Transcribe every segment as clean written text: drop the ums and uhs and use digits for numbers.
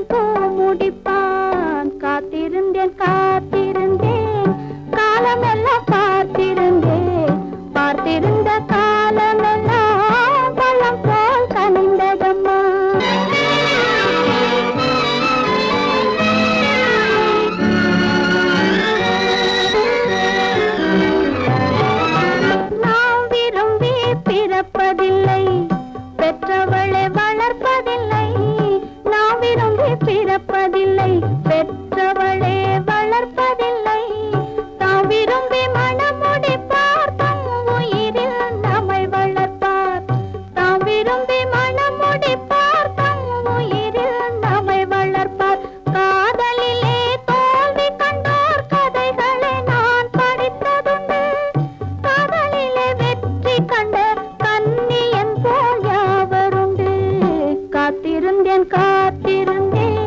கண்ணியன் பூ முடிப்பான். காத்திருந்தேன் காத்திருந்தேன் காலமெல்லாம் பார்த்திருந்தேன். பார்த்திருந்த காலமெல்லாம் பழம் போல் கனிந்ததம்மா. நாம் விரும்பி பிறப்பதில்லை, பெற்றவளை வளர்ப்பதில்லை. நாம் விரும்பி பிறப்பதில்லை, பெற்றவளை வளர்ப்பதில்லை. தாம் விரும்பி மனமுடிப்பார், தம் உயிரில் நம்மை வளர்ப்பார். தாம் விரும்பி மனமுடிப்பார், தம் உயிரில் நம்மை வளர்ப்பார். காதலிலே தோல்வி கண்டோர் கதைகளை நான் படித்ததுண்டு. காதலிலே வெற்றி கண்ட கண்ணியன் போல் யாவருண்டு. காத்திருந்தேன் காத்திருந்தேன்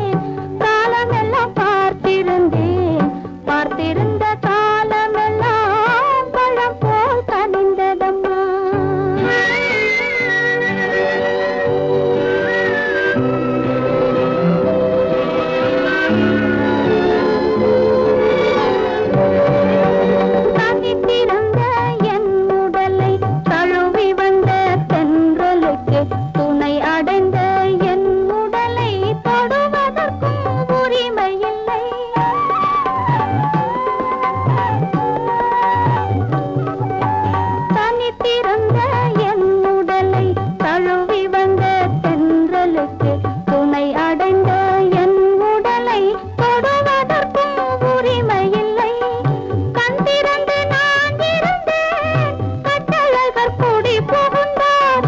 காலமெல்லாம் பார்த்திருந்தேன். பார்த்திருந்த காலமெல்லாம் பழம் போல் கனிந்ததம்மா. தனித்திருந்த என் உடலை தழுவி வந்த தென்றலுக்கு துணை அடைந்த என் உடலை தொடுவதற்கும் உரிமை இல்லை. தனித்திருந்த என் உடலை தழுவி வந்த தென்றலுக்கு துணை அடைந்த என் உடலை தொடுவதற்கும் உரிமை இல்லை. கண் திறந்து நான் இருந்தேன், கட்டழகர் குடி புகுந்தார்.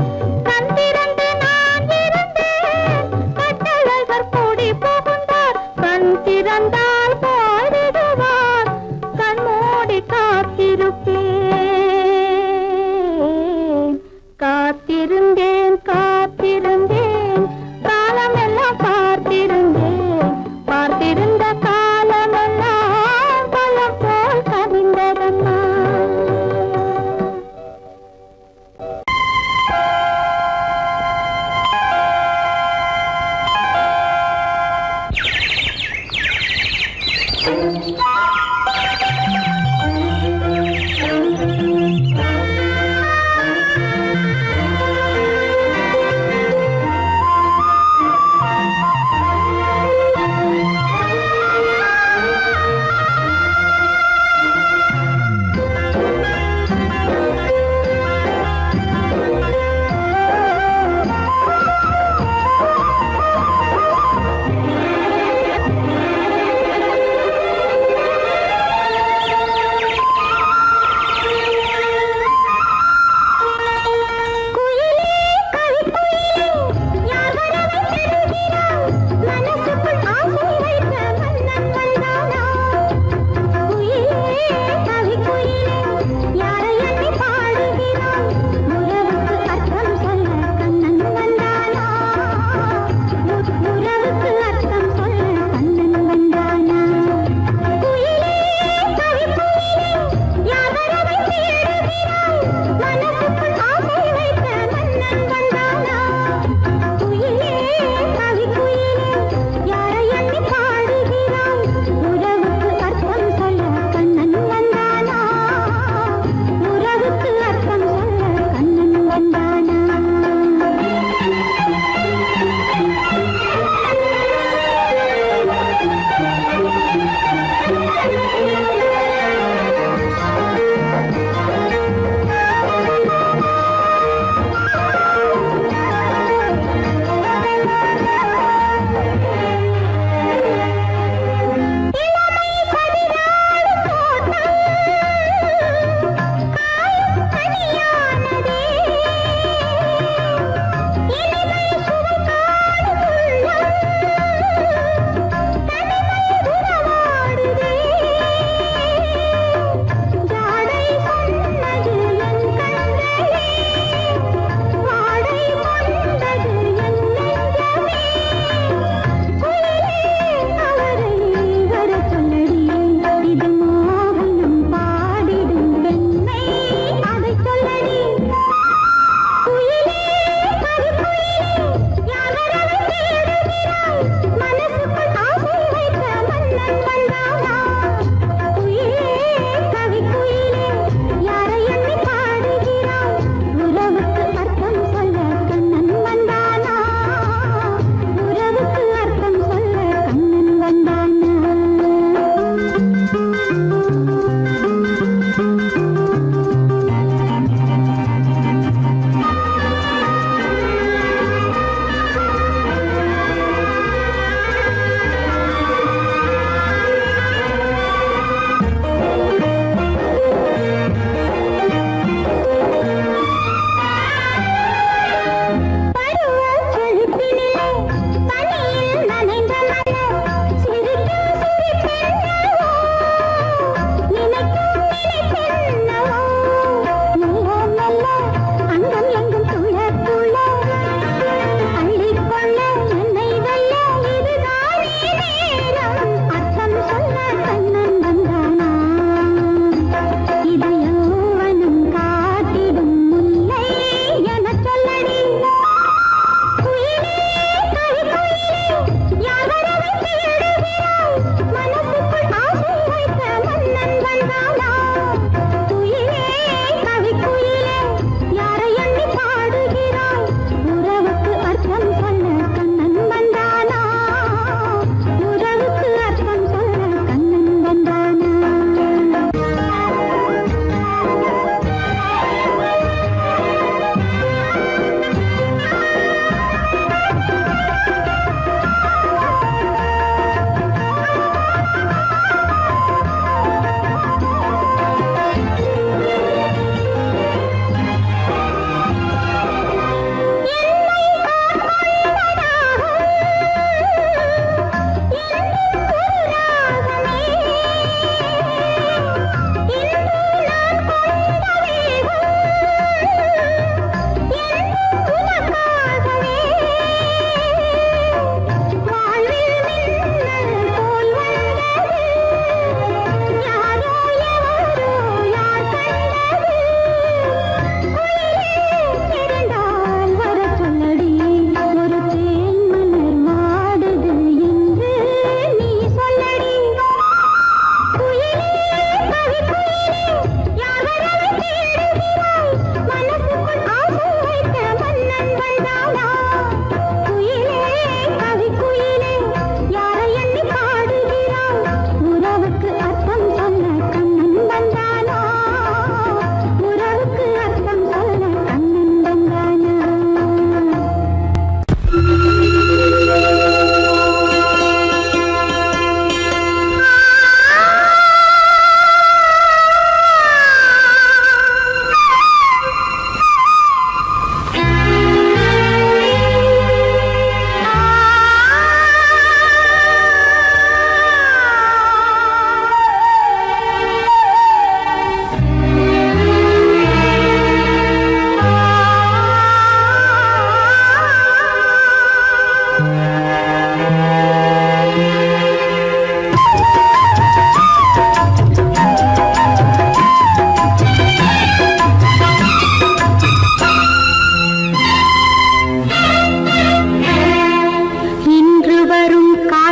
கண் திறந்து நான் இருந்தேன், கட்டழகர் குடி புகுந்தார். கண் திறந்தால் போய்விடுவார், கண் மூடி காத்திருப்பேன். காத்திருந்தேன் காத்திருந்தேன் காலமெல்லாம் பார்த்திருந்தேன். பார்த்திருந்த காலமெல்லாம் பழம் போல் கனிந்ததம்மா.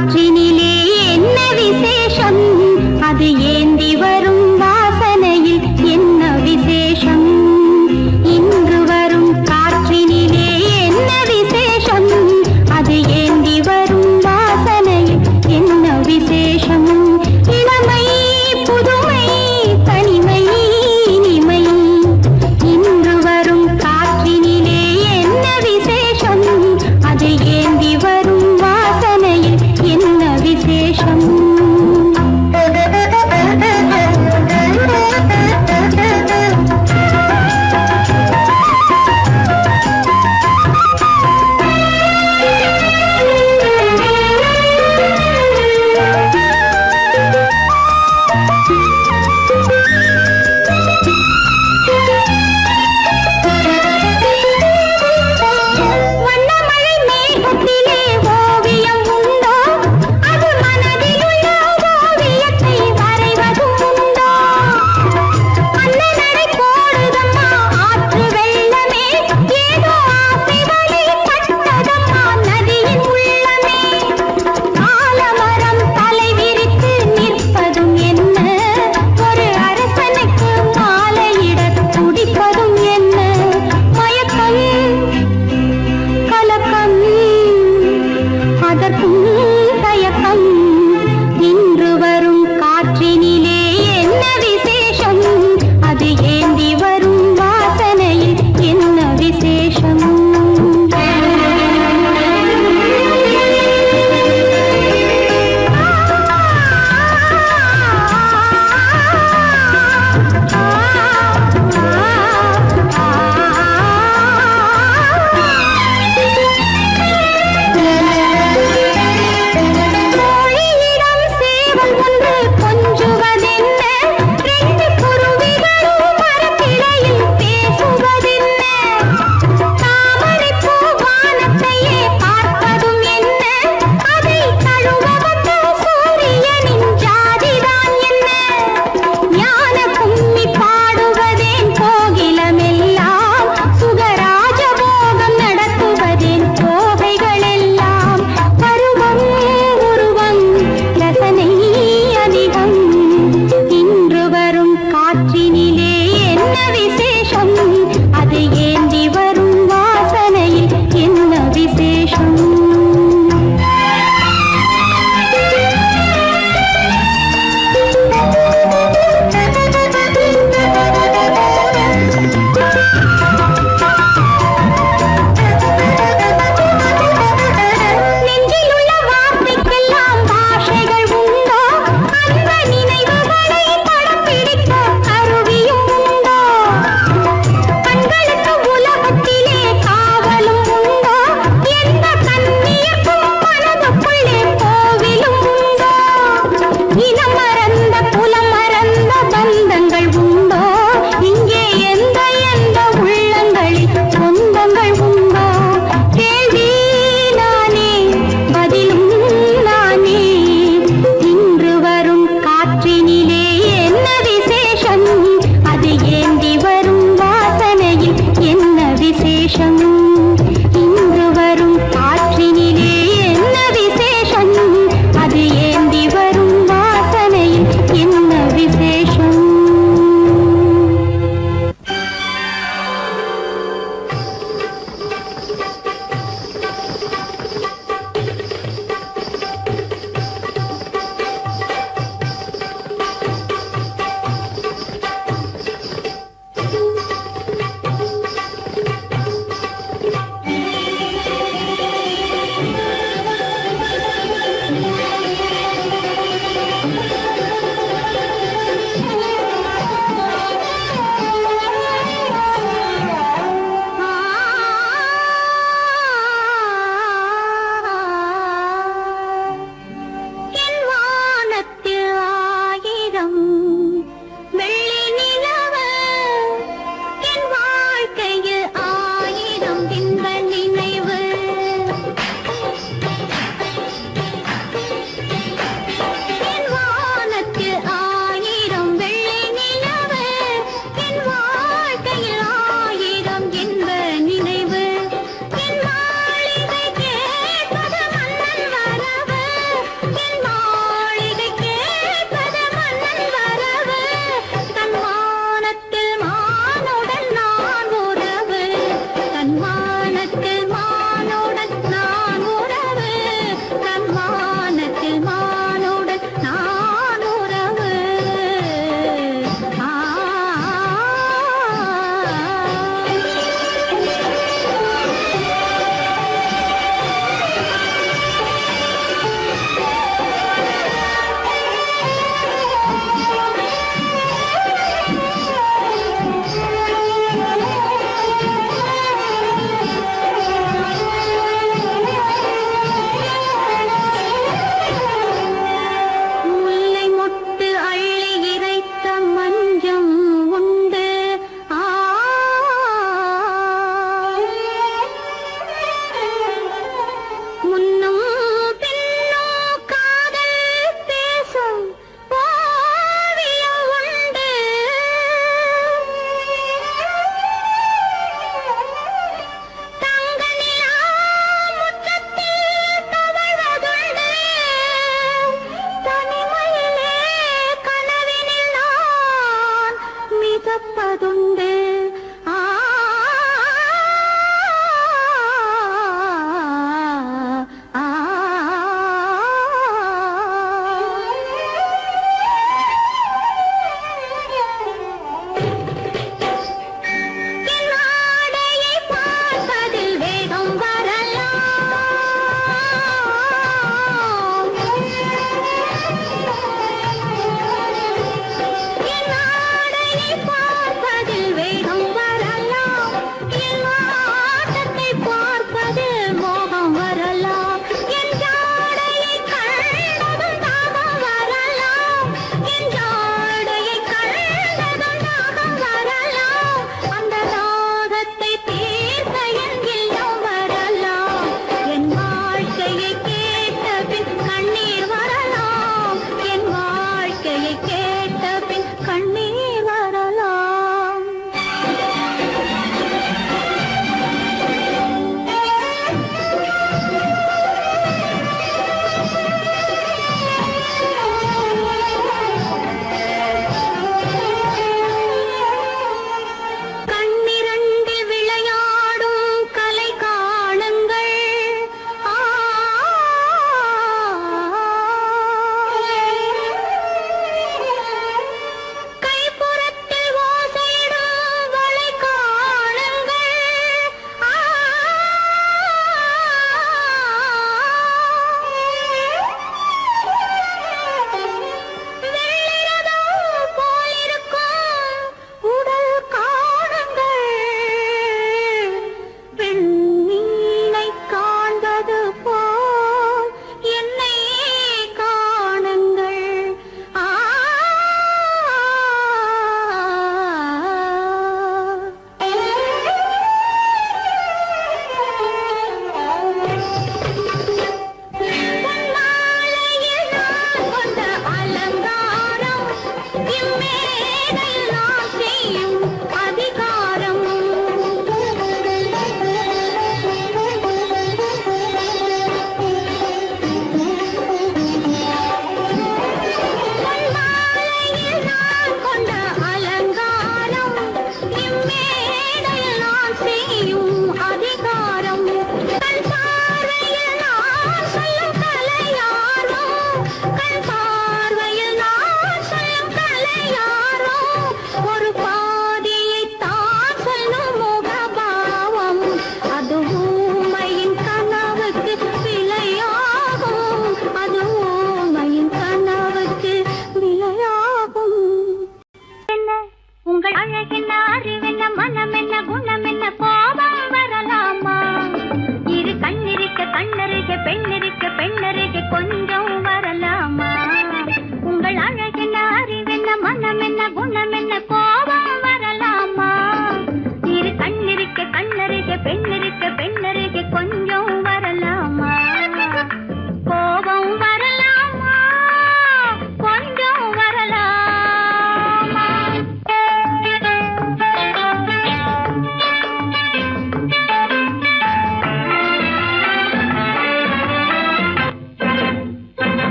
காற்றினிலே என்ன விசேஷம், அது ஏந்தி வரும் வாசனையில் என்ன விசேஷம். இன்று வரும் காற்றினிலே என்ன விசேஷம், அது ஏந்தி வரும் வாசனையில் என்ன விசேஷம். இளமை புதுமை தனிமை இனிமை, இன்று வரும் காற்றினிலே என்ன விசேஷம், அது ஏந்தி வரும் வாசனையில் என்ன விசேஷம். வண்ணமழை மேகத்திலே ஓவியம் உண்டோ, அது மனதிலுள்ள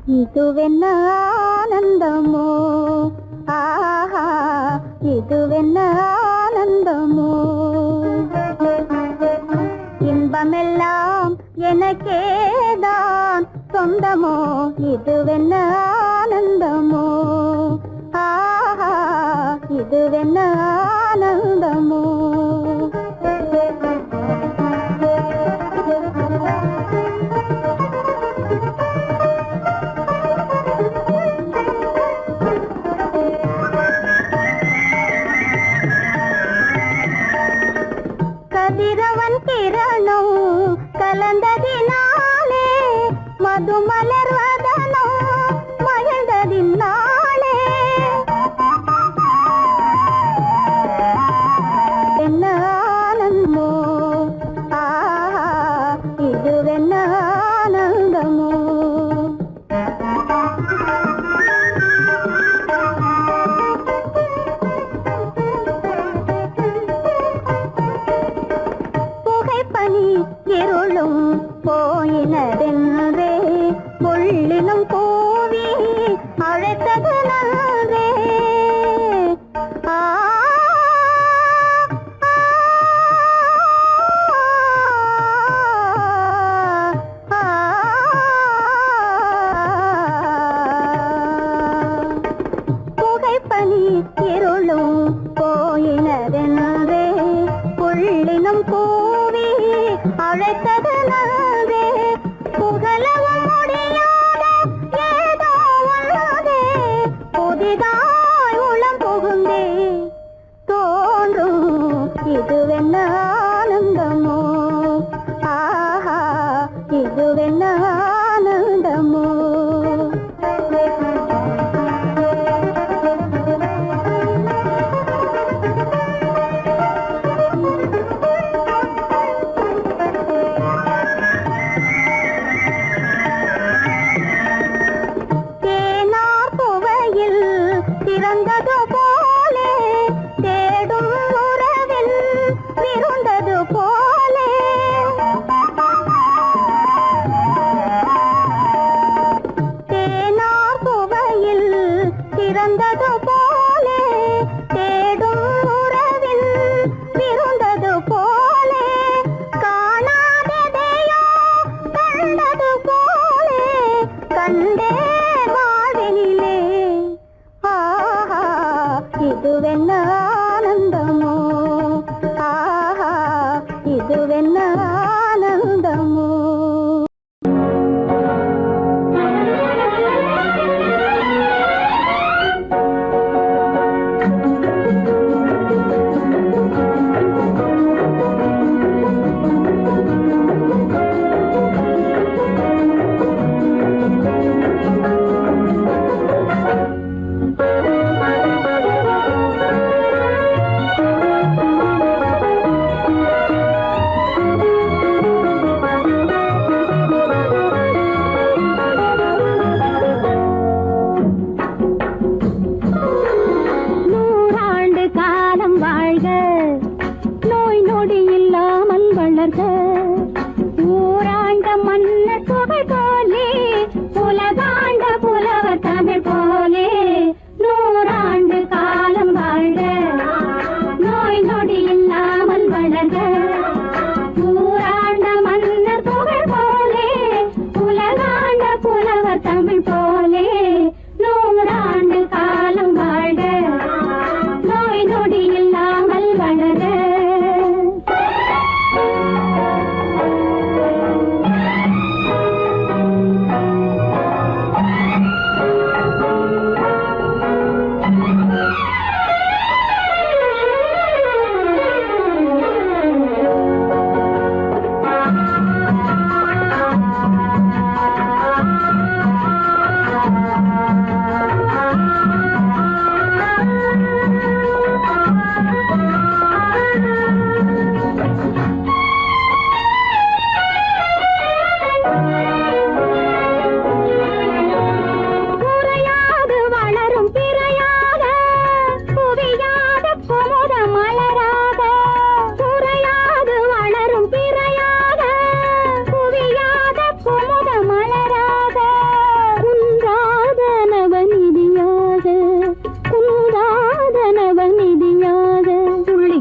இதுவென்ன ஆனந்தமோ, ஆஹா இதுவென்ன ஆனந்தமோ, இன்பமெல்லாம் எனக்கேதான் சொந்தமோ, இதுவென்ன ஆனந்தமோ, ஆஹா இதுவென்ன ஆனந்தமோ. கதிரவன் கிரணம் கலந்ததினாலே மது மலர்வதனோ மகிழ்ந்ததினாலே என்ன ஆனந்தமோ, ஆஹா இதுவென்ன ஆனந்தமோ. புகைப்பனி இருளும் போயினதென்றே முள்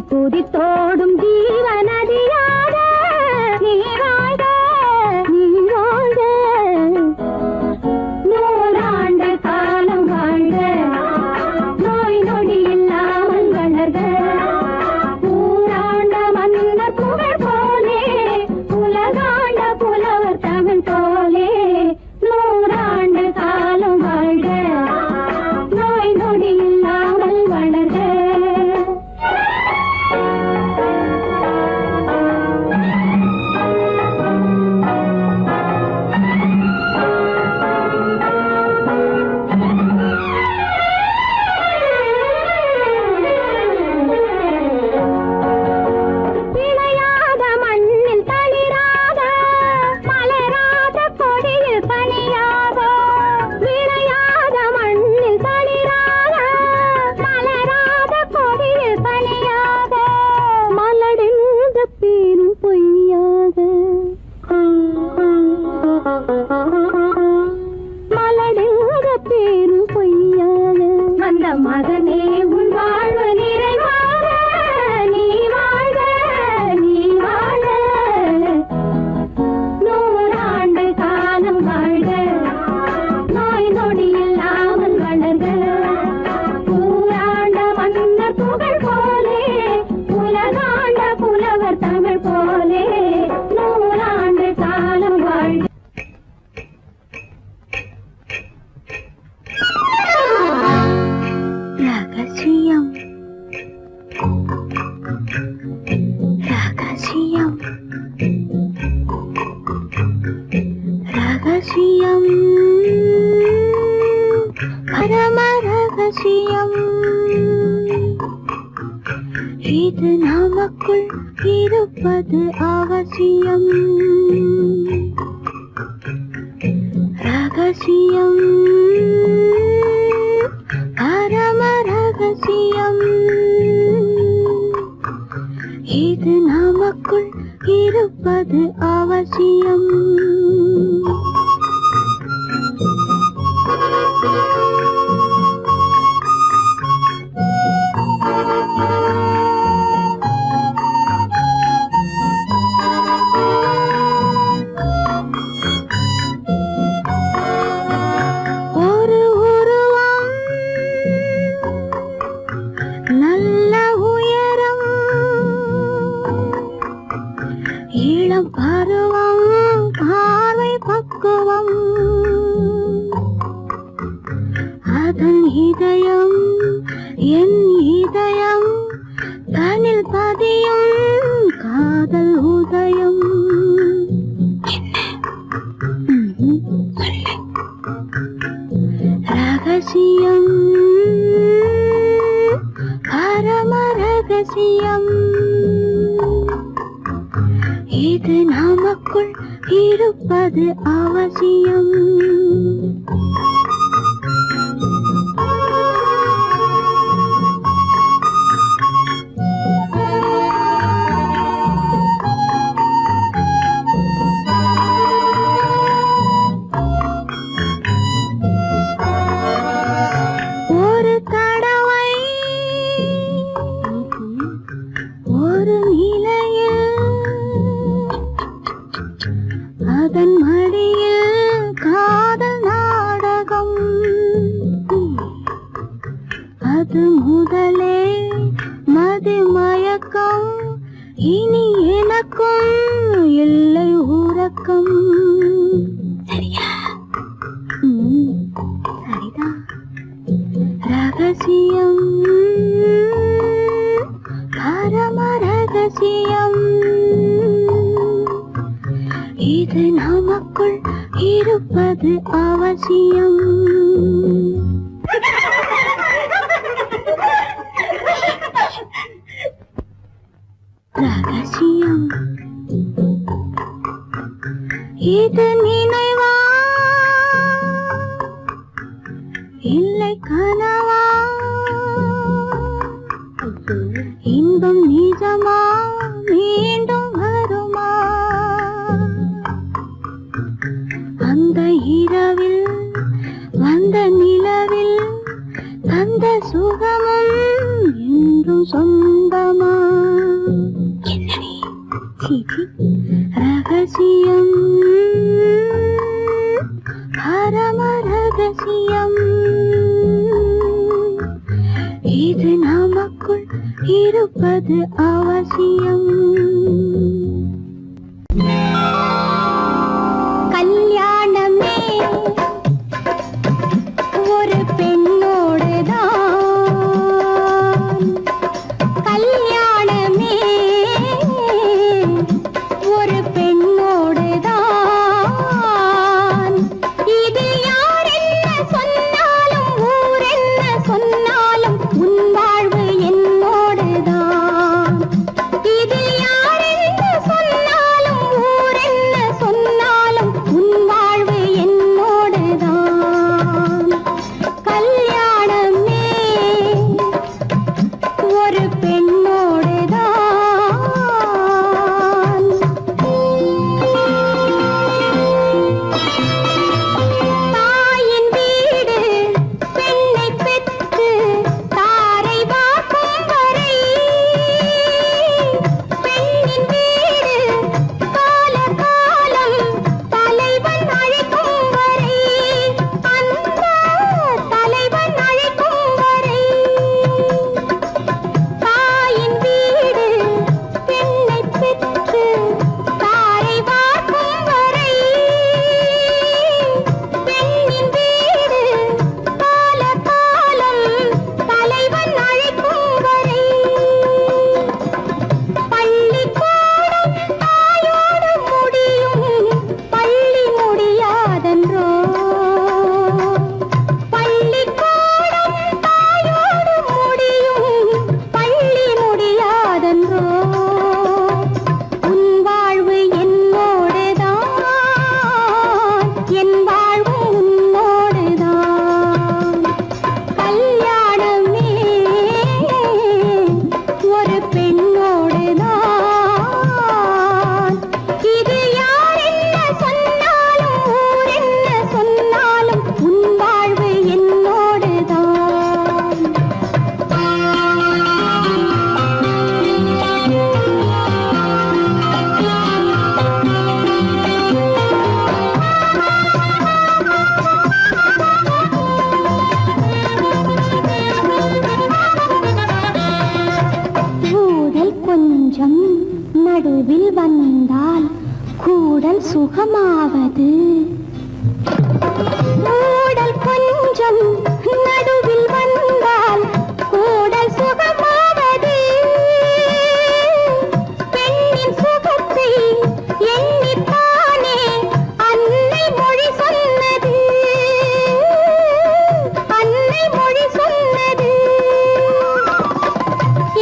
குதித்தோடும் ஜீவநதியாக நீ வாழ்க நீ வாழ்க நூறாண்டு காலம் வாழ்க நோய் நொடி இல்லாமல் வளர்க ஊராண்ட மன்னர் புகழ் போலே உலகாண்ட புலவர் தமிழ் போலே நூறாண்டு காலம் வாழ்க நோய் நொடி இல்லாமல் வளர்க மகனே உன் வாழ்வு நிறைவாக நீ வாழ்க நீ வாழ்க நூறாண்டு காலம் வாழ்க நோய் நொடி இல்லாமல் வளர்க ஊராண்ட மன்னர் புகழ் போலே உலகாண்ட புலவர் தமிழ் போலே நூறாண்டு காலம் வாழ்க ரகசியம் ரகசியம் ரகசியம் பரம ரகசியம் இது நமக்குள் இருப்பது அவசியம் ரகசியம் பரம ரகசியம் இது நமக்குள் இருப்பது அவசியம் இளம் பருவம் பார்வை பக்குவம் அதன் இதயம் என் இதயம் தனில் பதியும் காதல் உதயம் ரகசியம் பரம ரகசியம் இது நமக்குள் இருப்பது அவசியம் ஒரு தடவை ஒரு நிலையில் அதன் மடியில் காதல் நாடகம் அது முதலே மதிமயக்கம் இனி எனக்கும் இல்லை உறக்கம் சரியா சரிதான் ரகசியம் பரம ரகசியம் இது நமக்குள் இருப்பது அவசியம் ரகசியம் இது நினைவா இல்லை கனவா இன்பம் நிஜமா மீண்டும் வருமா அந்த இரவில் வந்த நிலவில் தந்த சுகமும் என்றும் சொந்தமா என்னடி சீச்சி ரகசியம் பரம ரகசியம் இது நமக்குள் இருப்பது அவசியம். கல்யாணமே ஒரு பெண்ணோடுதான், கல்யாணமே ஒரு பெண்ணோடுதான். இது யார் என்ன சொன்னாலும் ஊர் என்ன சொன்னாலும் உன் வாழ்வு என்னோடுதான். இது யார் என்ன சொன்னாலும் ஊர் என்ன சொன்னாலும் உன் வாழ்வு என்னோடுதான். கல்யாணமே ஒரு பெண்ணோடுதான். தாயின் வீடு பெண்ணை பெற்று தாரை வாக்கும் வரை, பெண்ணின் வீடு கால காலம் தலைவன் அழைக்கும் வரை, அந்த தலைவன் அழைக்கும் வரை. தாயின் வீடு பெண்ணை பெற்று தாரை வாக்கும் வரை, பெண்ணின் வீடு கால காலம் தலைவன் அழைக்கும் வரை. பள்ளிக்கூடம் தாயோடு முடியும், பள்ளி முடியாதென்றோ. பள்ளிக்கூடம் தாயோடு முடியும், பள்ளி முடியாதென்றோ. உன் வாழ்வு என்னோடுதான், என் வாழ்வு உன்னோடுதான். கல்யாணமே ஒரு பெண்ணோடுதான். இது யார் என்ன சொன்னாலும் ஊர் என்ன சொன்னாலும் உன் வாழ்வு என்னோடுதான். ஊடல் கொஞ்சம் நடுவில் வந்தால் கூடல் சுகமாவது. ஊடல் கொஞ்சம் நடுவில் வந்தால் கூடல் சுகமாவது. பெண்ணின் சுகத்தை எண்ணித்தானே அன்னை மொழி சொன்னது, அன்னை மொழி சொன்னது.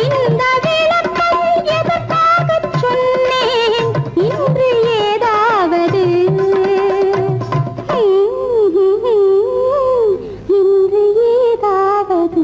இந்த விளக்கம் எதற்காகச் சொன்னேன் இன்று ஏதாவது, இன்று ஏதாவது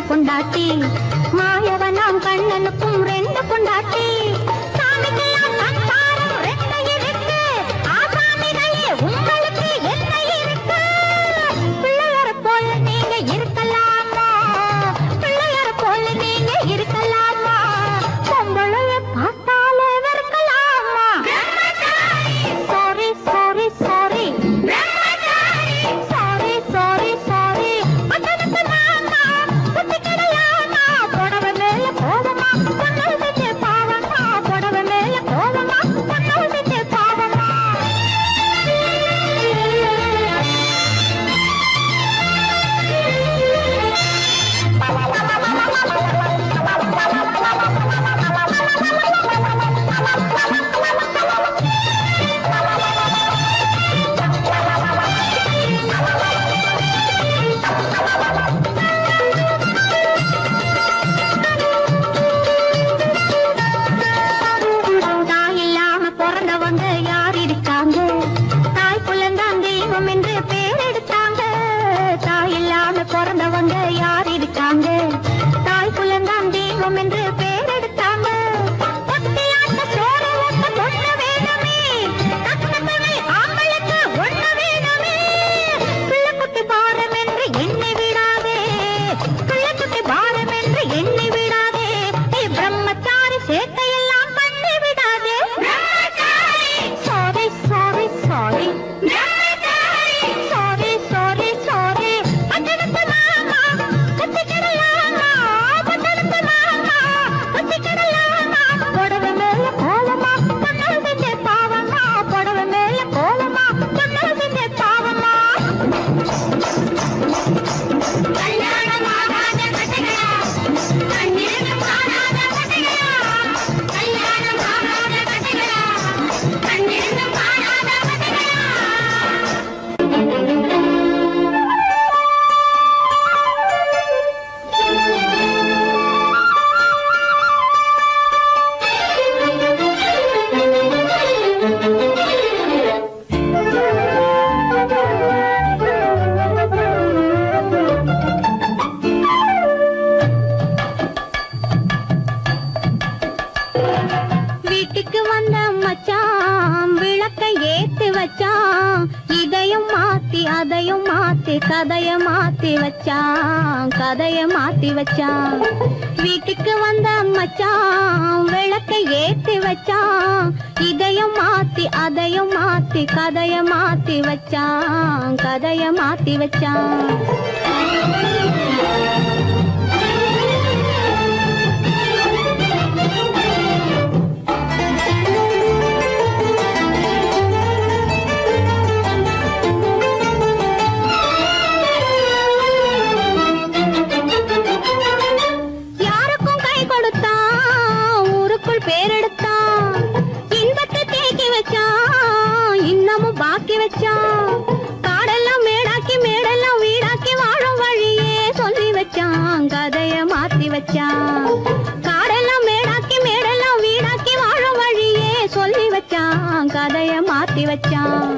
பொண்டாட்டி மாயவனாம் கண்ணனுக்கும் ரெண்டு பொண்டாட்டி சாமிக்கெல்லாம் சம்சாரம் ரெண்டு இருக்கு ஆசாமிகளே உங்களுக்கு என்ன இருக்கு பிள்ளையார போல நீங்க இருக்கலாமா பிள்ளையார போல நீங்க இருக்கலாமா பொம்பளைய பார்த்தாலே வெறுக்கலாமா sorry sorry sorry sorry sorry sorry பிறந்தவங்க யார் இருக்காங்க தாய் குலந்தான் தெய்வம் என்று பேர் எடுத்தாங்க ஒத்தையாட்ட சோற ஒத்த பொண்ணு வேணுமே தக்கத்தவை ஆம்பளுக்கு ஒண்ணு வேணுமே பிள்ளைக்குட்டி பாரம் என்று எண்ணி விடாதே பிள்ளைக்குட்டி பாரம் என்று எண்ணி விடாதே பிரம்மச்சாரி சேட்டையெல்லாம் பண்ணி விடாதே சாரி சாரி சாரி வீட்டுக்கு வந்த மச்சான் விளக்கை ஏத்தி வச்சான் இதையும் மாத்தி அதையும் மாத்தி கதைய மாத்தி வச்சான் கதைய மாத்தி வச்சான் வீட்டுக்கு வந்த மச்சான் விளக்கை ஏத்தி வச்சான் இதையும் மாத்தி அதையும் மாத்தி கதைய மாத்தி வச்சான் கதைய மாத்தி வச்சான் யாருக்கும் கை கொடுத்தான் ஊருக்குள் பேரெடுத்தான், இன்பத்தை தேக்கி வச்சான், இன்னமும் பாக்கி வச்சான். காடெல்லாம் மேடாக்கி மேடெல்லாம் வீடாக்கி வாழும் வழியே சொல்லி வச்சான், கதைய மாத்தி வச்சான். காடெல்லாம் மேடாக்கி மேடெல்லாம் வீடாக்கி வாழும் வழியே சொல்லி வச்சான், கதைய மாத்தி வச்சான்.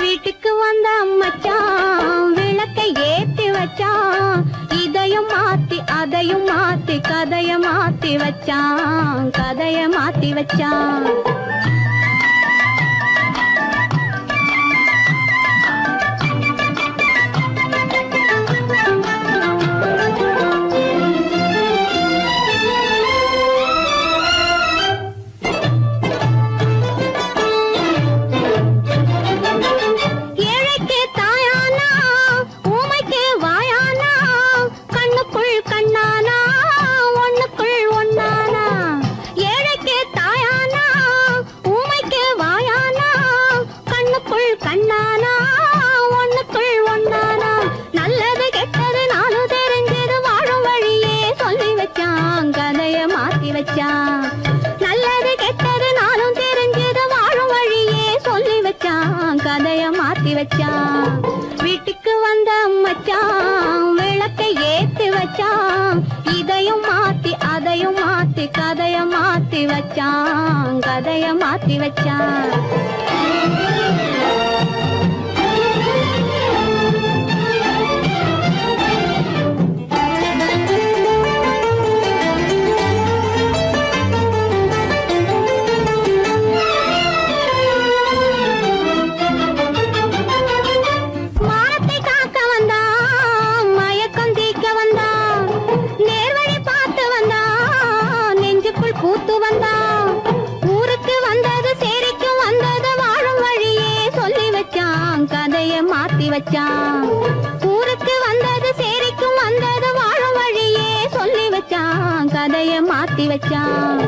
வீட்டுக்கு வந்த மச்சான் விளக்கை ஏத்தி வச்சான், இதையும் மாத்தி அதையும் மாத்தி கதைய மாத்தி வச்சான், கதைய மாத்தி வச்சான். கண்ணானா ஒண்ணுக்குள் ஒண்ணானா, நல்லது கெட்டது நானும் தெரிஞ்சது வாழும் வழியே சொல்லி வச்சான், கதைய மாத்தி வச்சான். நல்லது கெட்டது நானும் தெரிஞ்சது வாழும் வழியே சொல்லி வச்சான், கதைய மாத்தி வச்சான். வீட்டுக்கு வந்த மச்சான் விளக்கை ஏத்தி வச்சான், இதையும் மாத்தி அதையும் மாத்தி கதைய மாத்தி வச்சான், கதைய மாத்தி வச்சான். பூத்து வந்தான், ஊருக்கு வந்தது சேரிக்கும் வந்தது வாழும் வழியே சொல்லி வச்சான், கதைய மாத்தி வச்சான். ஊருக்கு வந்தது சேரிக்கும் வந்தது வாழும் வழியே சொல்லி வச்சான், கதைய மாத்தி வச்சான்.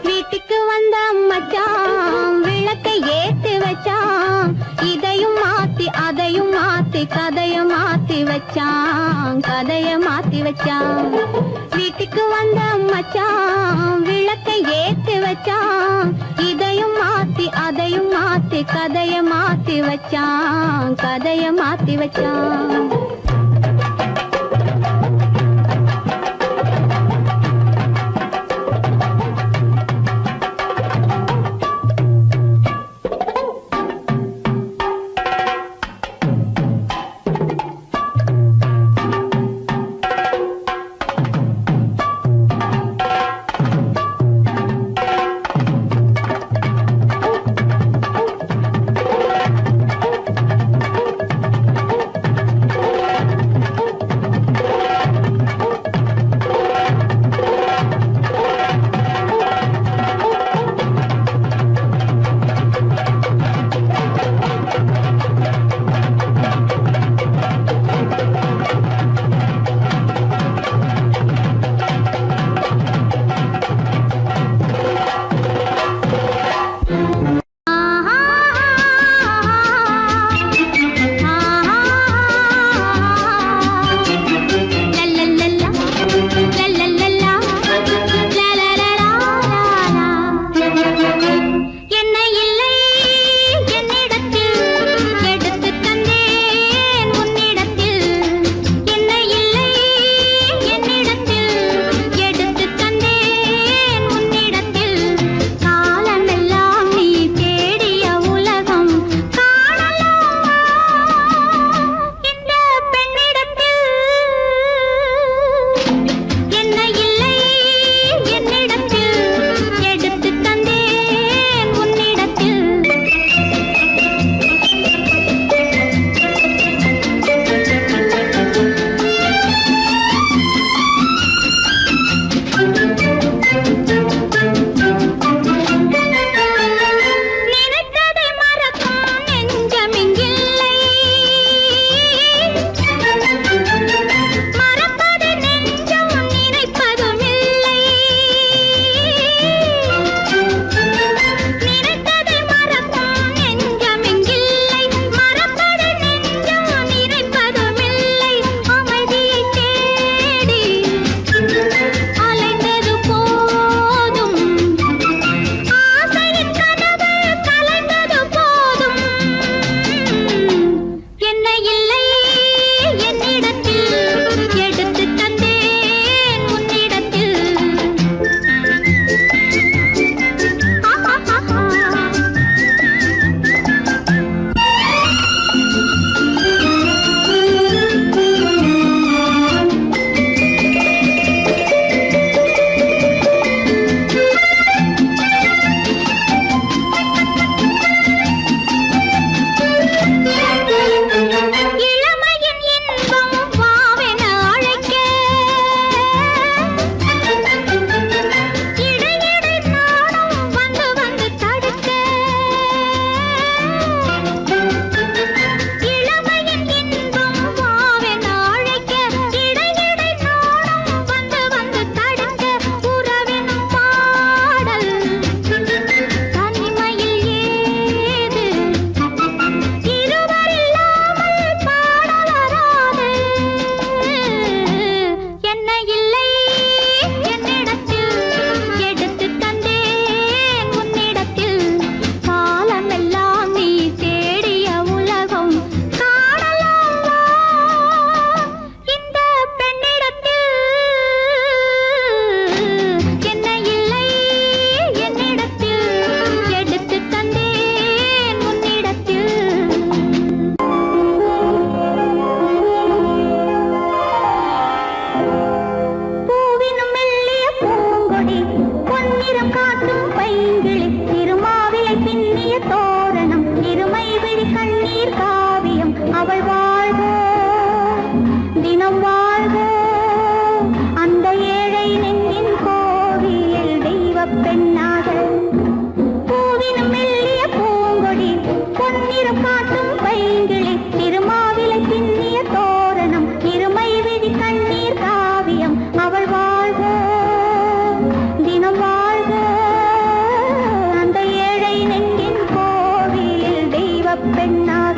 வீட்டுக்கு வந்த மச்சான் விளக்கை ஏத்தி வச்சான், இதையும் மாத்தி அதையும் மாத்தி கதைய மாத்தி வச்சான், கதைய மாத்தி வச்சான். வீட்டுக்கு வந்த மச்சான் விளக்கை ஏத்தி வச்சான், இதையும் மாத்தி அதையும் மாத்தி கதைய மாத்தி வச்சான், கதைய மாத்தி வச்சான். பெண்ணாக பூவினும் மெல்லிய பூங்கொடி பொன்னிறம் காட்டும் பைங்கிளி திருமாவிலை பின்னிய தோரணம் இருமை விழி கண்ணீர் காவியம் அவள் வாழ்க தினம் வாழ்க அந்த ஏழை நெஞ்சின் கோவிலில் தெய்வ பெண்ணாக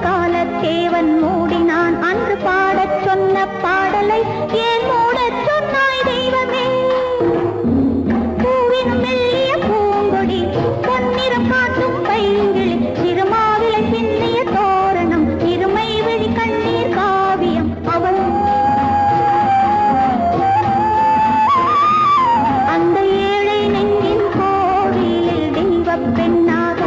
காலத்தேவன் மூடினான் அன்று பாடச் சொன்ன பாடலை ஏன் மூடச் சொன்னாய் தெய்வமே பூவினும் மெல்லிய பூங்கொடி பொன்னிறம் காட்டும் பைங்கிளி திருமாவிலை பின்னிய தோரணம் இருமை விழி கண்ணீர் காவியம் அவள் அந்த ஏழை நெஞ்சின் கோவிலில் தெய்வ பெண்ணாக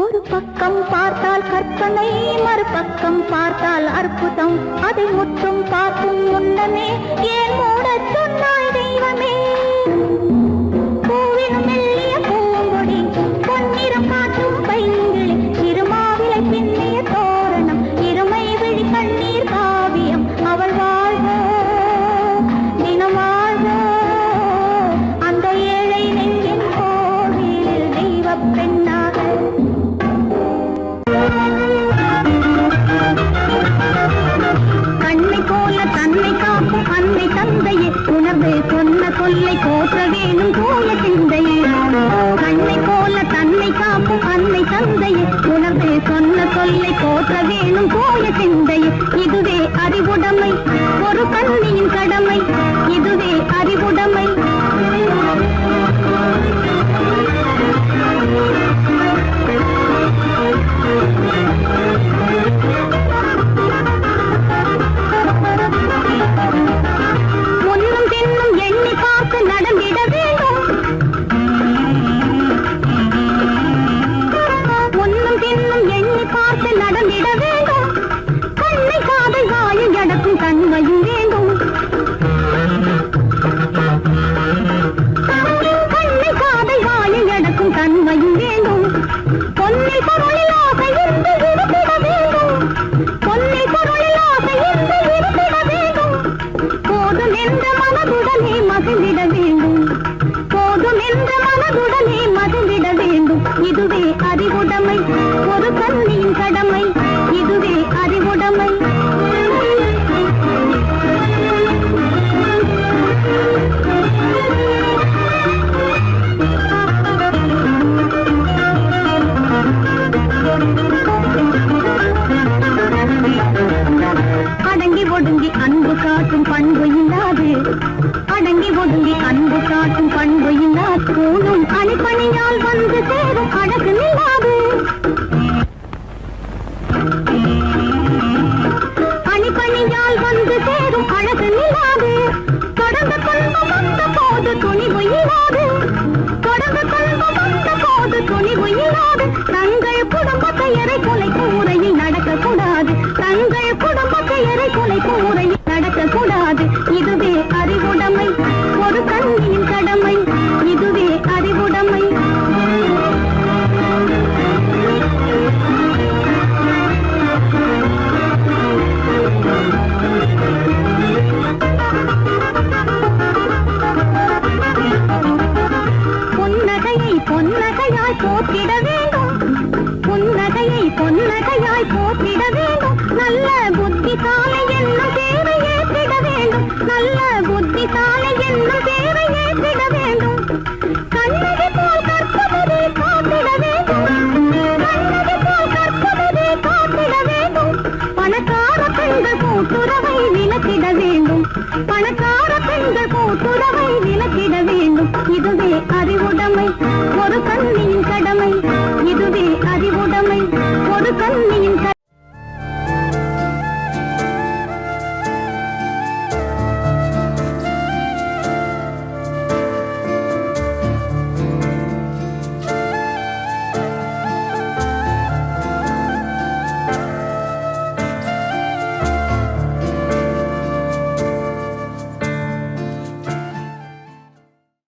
ஒரு பக்கம் பார்த்தால் கற்பனை மறுபக்கம் பார்த்தால் அற்புதம் அதை முற்றும் பார்க்கும் முன்னமே ஏன் மூடச் சொன்னாய் தெய்வமே பூவினும் மெல்லிய பூங்கொடி பொன்னிறம் காட்டும் பைங்கிளி திருமாவிலை பின்னிய தோரணம் இருமை விழி கண்ணீர் காவியம் அவள் வாழ்க தினம் வாழ்க அந்த ஏழை நெஞ்சின் கோவிலில் தெய்வ பெண்ணாக கண்ணை போல தன்னை காக்கும் அன்னை தந்தையே உணர்வு சொன்ன சொல்லை போற்ற வேணும் போல சிந்தையே கண்ணை போல தன்னை காக்கும் அன்னை தந்தையே உணர்வு சொன்ன சொல்லை போற்ற வேணும் போல சிந்தையே இதுவே அறிவுடைமை ஒரு கண்ணியின் கடமை இதுவே அறிவுடைமை முன்னும் பின்னும் எண்ணி பார்த்து நடந்திட வேண்டும் முன்னும் பின்னும் எண்ணி பார்த்து நடந்திட வேண்டும் கண்ணை காதை வாயில் எடக்கும் தன்மையும் வேண்டும் கண்ணை காதை வாயில் எடக்கும் தன்மையும் வேண்டும் பொன்னில் பொருளில் ஆசை இருந்து இருந்திட வேண்டும் பொன்னில் பொருளில் ஆசை இருந்து இருந்திட வேண்டும் போதும் என்ற மனதுடனே மகிழ்ந்திட வேண்டும் போதும் என்ற மனதுடனே மகிழ்ந்திட வேண்டும் இதுவே அறிவுடைமை ஒரு கண்ணியின் கடமை இதுவே அறிவுடைமை அடங்கி ஒடுங்கி அன்பு காட்டும் பண்பு இல்லாது அடங்கி ஒடுங்கி அன்பு காட்டும் பண்பு இல்லாது கூணும் அணிப்பணியால் வந்து சேரும் அழகு இல்லாது அணிப்பணியால் வந்து சேரும் அழகு இல்லாது தொடர்ந்து துன்பம் வந்த போது துணிவு இல்லாது தொடர்ந்து துன்பம் வந்த போது துணிவு இல்லாது தங்கள் குடும்ப பெயரை கொலை கூரையில் நடக்கக்கூடாது தங்கள் குடும்ப பெயரை கொலை மதிக்கும் முறையில் நடக்கக்கூடாது. இதுவே அறிவுடைமை, ஒரு கண்ணியின் கடமை. இதுவே அறிவுடைமை. புன்னகையை பொன்னகையாய் போற்றிட வேண்டும். புன்னகையை பொன்னகையாய் போற்றிட வேண்டும். நல்ல புத்திசாலை என்னும் தேவை ஏற்றிட வேண்டும். நல்ல புத்திசாலை என்னும் தேவை ஏற்றிட வேண்டும். கண்ணகி போல் கற்பதை காத்திட வேண்டும். கண்ணகி போல் கற்பதை காத்திட வேண்டும். பணக்கார பெண்கள் கூட்டுறவை விலக்கிட வேண்டும். பணக்கார பெண்கள் கூட்டுறவை